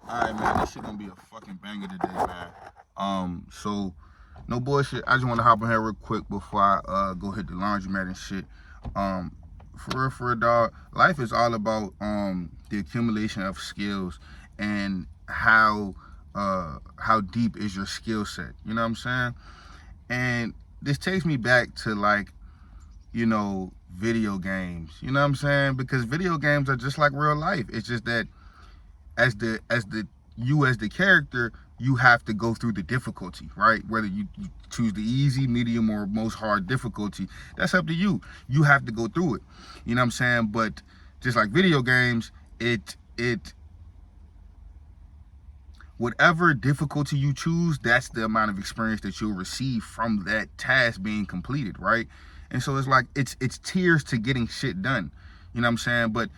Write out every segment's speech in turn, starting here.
Alright, man, this shit gonna be a fucking banger today, man. So no bullshit. I just want to hop on here real quick before I go hit the laundromat and shit. Um, for real, dog. Life is all about the accumulation of skills and how deep is your skill set. You know what I'm saying? And this takes me back to like video games. You know what I'm saying? Because video games are just like real life. It's just that as the you as the character, you have to go through the difficulty, right? Whether you choose the easy, medium, or most hard difficulty, that's up to you. You have to go through it. You know what I'm saying? But just like video games, it whatever difficulty you choose, that's the amount of experience that you'll receive from that task being completed, right? And so it's like it's tiers to getting shit done. You know what I'm saying? But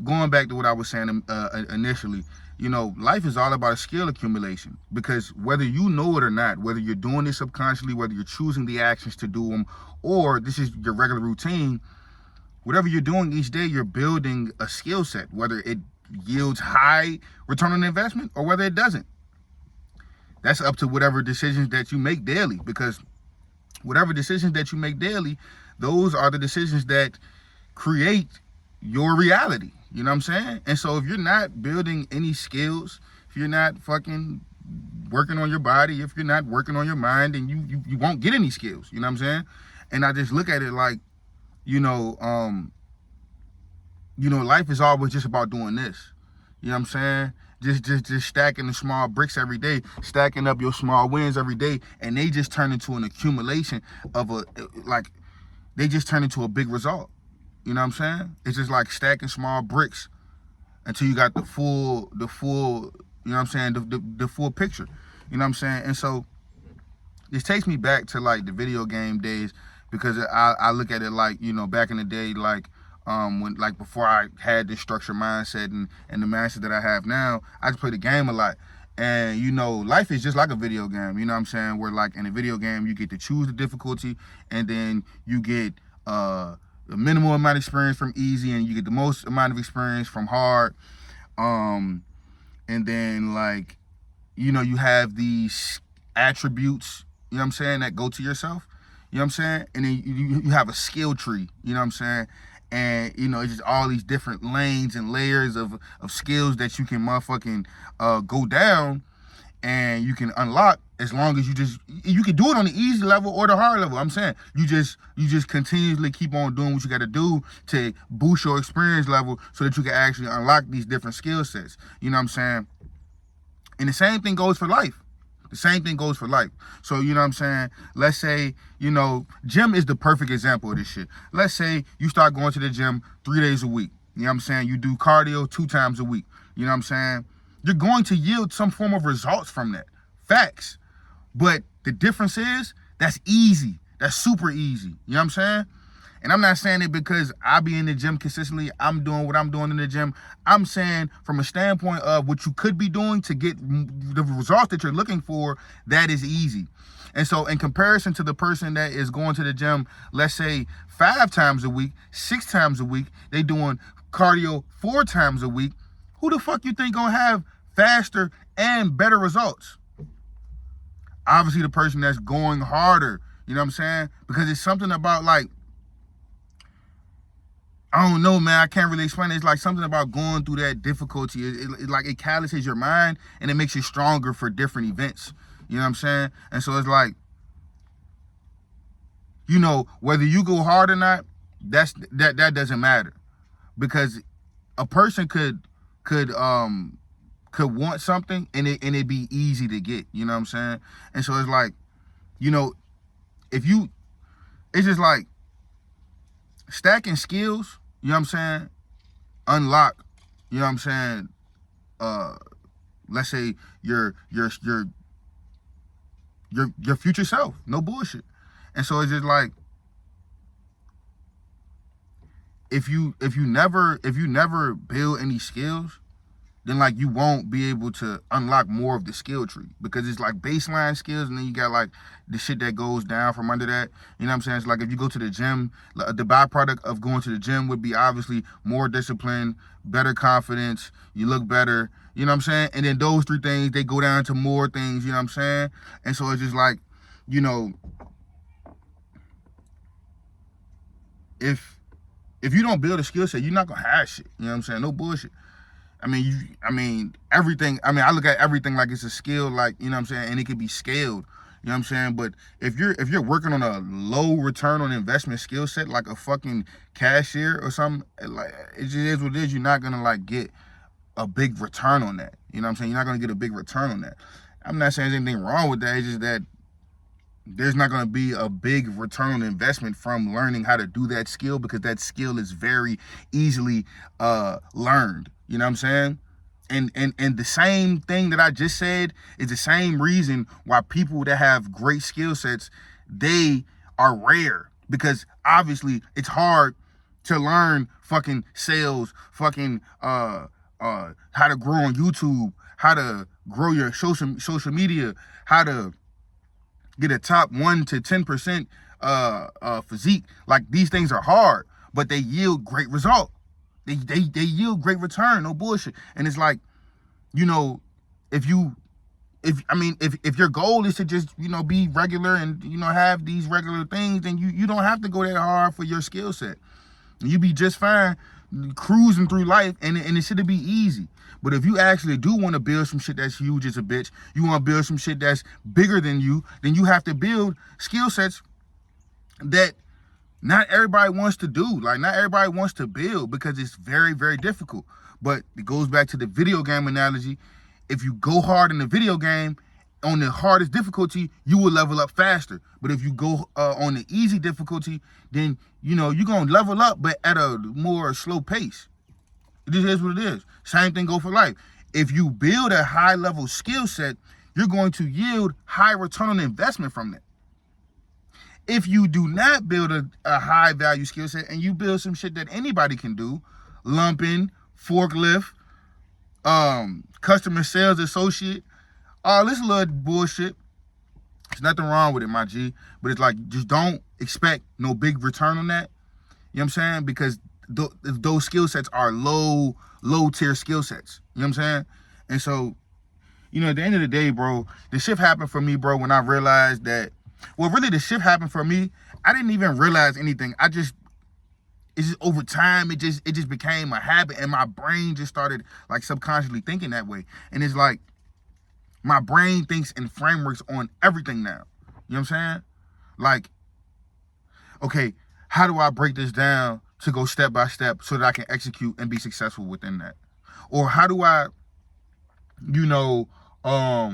going back to what I was saying initially, life is all about a skill accumulation, because whether you know it or not, whether you're doing this subconsciously, whether you're choosing the actions to do them, or this is your regular routine, whatever you're doing each day, you're building a skill set, whether it yields high return on investment or whether it doesn't. That's up to whatever decisions that you make daily, because whatever decisions that you make daily, those are the decisions that create your reality. You know what I'm saying? And so if you're not building any skills, if you're not fucking working on your body, if you're not working on your mind, then you won't get any skills. You know what I'm saying? And I just look at it like, life is always just about doing this. You know what I'm saying? Just stacking the small bricks every day, stacking up your small wins every day, and they just turn into an accumulation of they just turn into a big result. You know what I'm saying? It's just like stacking small bricks until you got the full, you know what I'm saying, the full picture. You know what I'm saying? And so this takes me back to like the video game days, because I look at it like, back in the day, like when, like, before I had this structured mindset and the mindset that I have now, I just play the game a lot. And life is just like a video game, you know what I'm saying? Where like in a video game you get to choose the difficulty, and then you get the minimal amount of experience from easy, and you get the most amount of experience from hard. And then like, you have these attributes, you know what I'm saying, that go to yourself, you know what I'm saying? And then you have a skill tree, you know what I'm saying? And it's just all these different lanes and layers of skills that you can motherfucking go down and you can unlock, as long as you can do it on the easy level or the hard level. I'm saying you just continuously keep on doing what you got to do to boost your experience level so that you can actually unlock these different skill sets. You know what I'm saying? And the same thing goes for life. The same thing goes for life. So, you know what I'm saying? Let's say, gym is the perfect example of this shit. Let's say you start going to the gym 3 days a week. You know what I'm saying? You do cardio 2 times a week. You know what I'm saying? You're going to yield some form of results from that. Facts. But the difference is, that's easy. That's super easy. You know what I'm saying? And I'm not saying it because I be in the gym consistently, I'm doing what I'm doing in the gym. I'm saying from a standpoint of what you could be doing to get the results that you're looking for, that is easy. And so in comparison to the person that is going to the gym, let's say 5 times a week, 6 times a week, they doing cardio 4 times a week, who the fuck you think gonna have faster and better results? Obviously the person that's going harder, you know what I'm saying? Because it's something about, like, I don't know, man. I can't really explain it. It's like something about going through that difficulty. It calluses your mind, and it makes you stronger for different events. You know what I'm saying? And so it's like, whether you go hard or not, that doesn't matter, because a person could want something and it be easy to get. You know what I'm saying? And so it's like, it's just like stacking skills, you know what I'm saying, unlock, you know what I'm saying, let's say your future self. No bullshit. And so it's just like, if you never build any skills, then like you won't be able to unlock more of the skill tree, because it's like baseline skills, and then you got like the shit that goes down from under that. You know what I'm saying? It's like if you go to the gym, the byproduct of going to the gym would be obviously more discipline, better confidence, you look better, You know what I'm saying? And then those 3 things, they go down to more things, you know what I'm saying? And so it's just like, you know, if you don't build a skill set, you're not gonna have shit. You know what I'm saying? No bullshit. I mean, everything. I mean, I look at everything like it's a skill, like, you know what I'm saying, and it could be scaled. You know what I'm saying? But if you're working on a low return on investment skill set, like a fucking cashier or something, like, it just is what it is. You're not gonna like get a big return on that. You know what I'm saying? You're not gonna get a big return on that. I'm not saying there's anything wrong with that. It's just that there's not going to be a big return on investment from learning how to do that skill, because that skill is very easily learned. You know what I'm saying? And the same thing that I just said is the same reason why people that have great skill sets, they are rare, because obviously it's hard to learn fucking sales, fucking how to grow on YouTube, how to grow your social media, how to get a top 1 to 10% physique. Like, these things are hard, but they yield great result. They yield great return, no bullshit. And it's like, you know, if your goal is to just, you know, be regular and, you know, have these regular things, then you don't have to go that hard for your skill set. You be just fine cruising through life, and it should be easy. But if you actually do want to build some shit that's huge as a bitch, you want to build some shit that's bigger than you, then you have to build skill sets that not everybody wants to do. Like, not everybody wants to build, because it's very, very difficult. But it goes back to the video game analogy. If you go hard in the video game, on the hardest difficulty, you will level up faster. But if you go on the easy difficulty, then, you know, you're going to level up, but at a more slow pace. It just is what it is. Same thing go for life. If you build a high level skill set, you're going to yield high return on investment from that. If you do not build a high value skill set, and you build some shit that anybody can do, lumping, forklift, customer sales associate, all this little bullshit, there's nothing wrong with it, my G. But it's like, just don't expect no big return on that. You know what I'm saying? Because those skill sets are low tier skill sets. You know what I'm saying? And so, you know, at the end of the day, bro, the shift happened for me, bro, when I realized that, well, really the shift happened for me. I didn't even realize anything. It's just over time, it just became a habit, and my brain just started like subconsciously thinking that way. And it's like, my brain thinks in frameworks on everything now. You know what I'm saying? Like, okay, how do I break this down to go step by step so that I can execute and be successful within that? Or how do I, how do I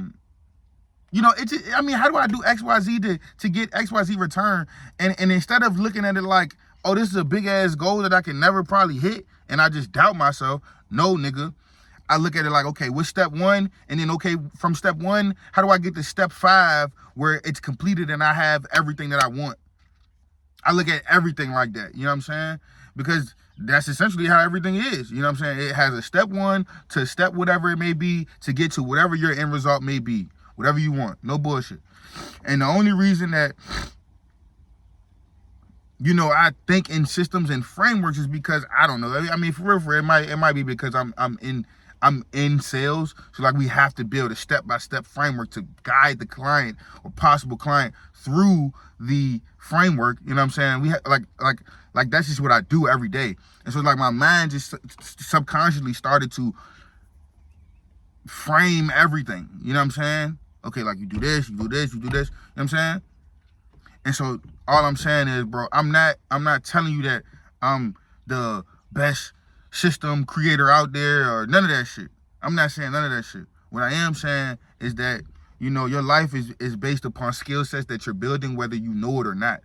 do XYZ to get XYZ return? And instead of looking at it like, oh, this is a big ass goal that I can never probably hit, and I just doubt myself. No, nigga. I look at it like, okay, what's step 1? And then, okay, from step 1, how do I get to step 5 where it's completed and I have everything that I want? I look at everything like that. You know what I'm saying? Because that's essentially how everything is. You know what I'm saying? It has a step 1 to step whatever it may be to get to whatever your end result may be. Whatever you want. No bullshit. And the only reason that, you know, I think in systems and frameworks is because, I don't know. I mean, for real, it might be because I'm in sales. So like, we have to build a step-by-step framework to guide the client or possible client through the framework. You know what I'm saying? We have like that's just what I do every day. And so like, my mind just subconsciously started to frame everything. You know what I'm saying? Okay, like, you do this, you do this, you do this. You know what I'm saying? And so all I'm saying is, bro, I'm not telling you that I'm the best system creator out there or none of that shit. I'm not saying none of that shit. What I am saying is that, you know, your life is based upon skill sets that you're building, whether you know it or not.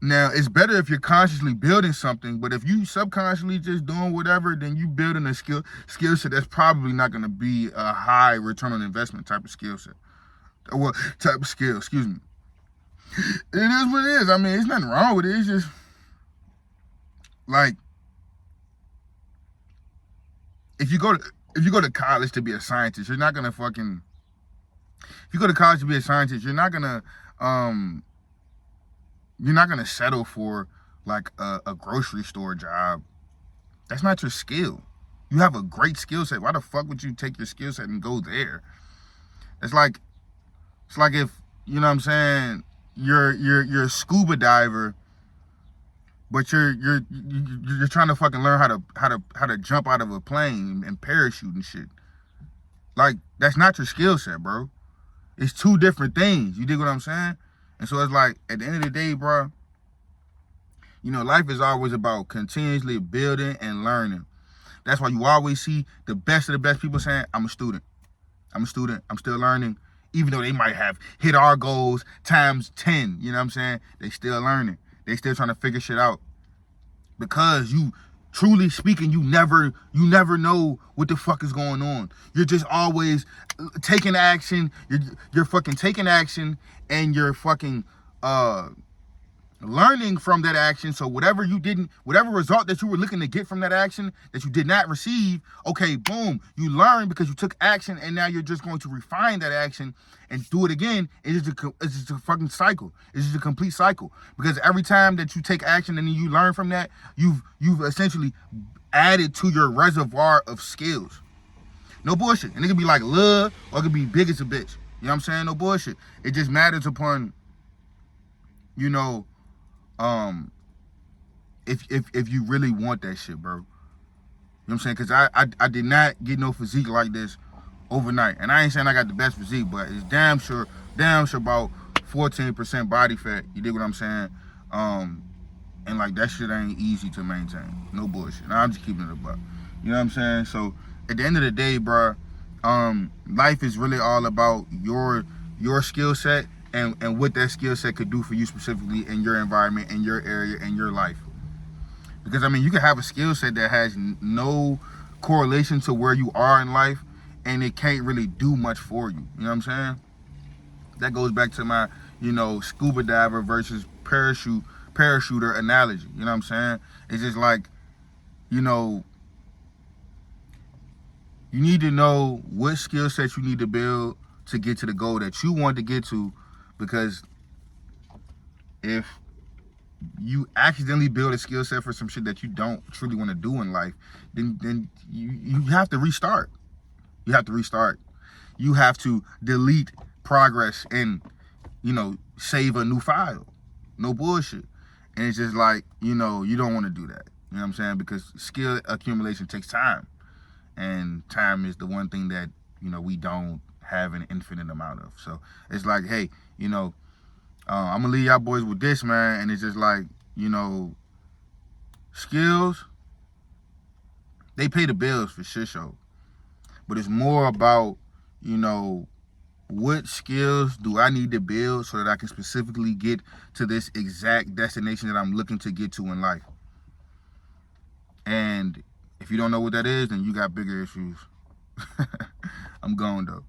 Now, it's better if you're consciously building something, but if you subconsciously just doing whatever, then you building a skill set that's probably not going to be a high return on investment type of skill set. Well, type of skill, excuse me. It is what it is. I mean, there's nothing wrong with it. It's just like, if you go to college to be a scientist, you're not gonna fucking. If you go to college to be a scientist, you're not gonna settle for like a grocery store job. That's not your skill. You have a great skill set. Why the fuck would you take your skill set and go there? It's like if, you know what I'm saying, you're a scuba diver, but you're trying to fucking learn how to jump out of a plane and parachute and shit. Like, that's not your skill set, bro. It's two different things. You dig what I'm saying? And so it's like, at the end of the day, bro, you know, life is always about continuously building and learning. That's why you always see the best of the best people saying, I'm a student. I'm a student. I'm still learning. Even though they might have hit our goals times 10, you know what I'm saying? They still learning. They still trying to figure shit out. Because you, truly speaking, you never know what the fuck is going on. You're just always taking action. You're fucking taking action, and you're fucking learning from that action. So whatever result that you were looking to get from that action that you did not receive, okay, boom, you learn because you took action, and now you're just going to refine that action and do it again. It's just a fucking cycle. It's just a complete cycle, because every time that you take action and then you learn from that, you've essentially added to your reservoir of skills. No bullshit. And it could be like love, or it could be big as a bitch. You know what I'm saying? No bullshit. It just matters upon, you know, if you really want that shit, bro. You know what I'm saying? Because I did not get no physique like this overnight. And I ain't saying I got the best physique, but it's damn sure about 14% body fat. You dig what I'm saying? And like, that shit ain't easy to maintain. No bullshit. Nah, I'm just keeping it a buck. You know what I'm saying? So at the end of the day, bro, life is really all about your skill set and what that skill set could do for you specifically in your environment, in your area, in your life. Because, I mean, you can have a skill set that has no correlation to where you are in life, and it can't really do much for you. You know what I'm saying? That goes back to my, you know, scuba diver versus parachuter analogy. You know what I'm saying? It's just like, you know, you need to know what skill set you need to build to get to the goal that you want to get to. Because if you accidentally build a skill set for some shit that you don't truly want to do in life, then you have to restart. You have to restart. You have to delete progress and, you know, save a new file. No bullshit. And it's just like, you know, you don't want to do that. You know what I'm saying? Because skill accumulation takes time. And time is the one thing that, you know, we don't have an infinite amount of. So it's like, hey, you know, I'm gonna leave y'all boys with this, man. And it's just like, you know, skills, they pay the bills for shit show. But it's more about, you know, what skills do I need to build so that I can specifically get to this exact destination that I'm looking to get to in life. And if you don't know what that is, then you got bigger issues. I'm gone, though.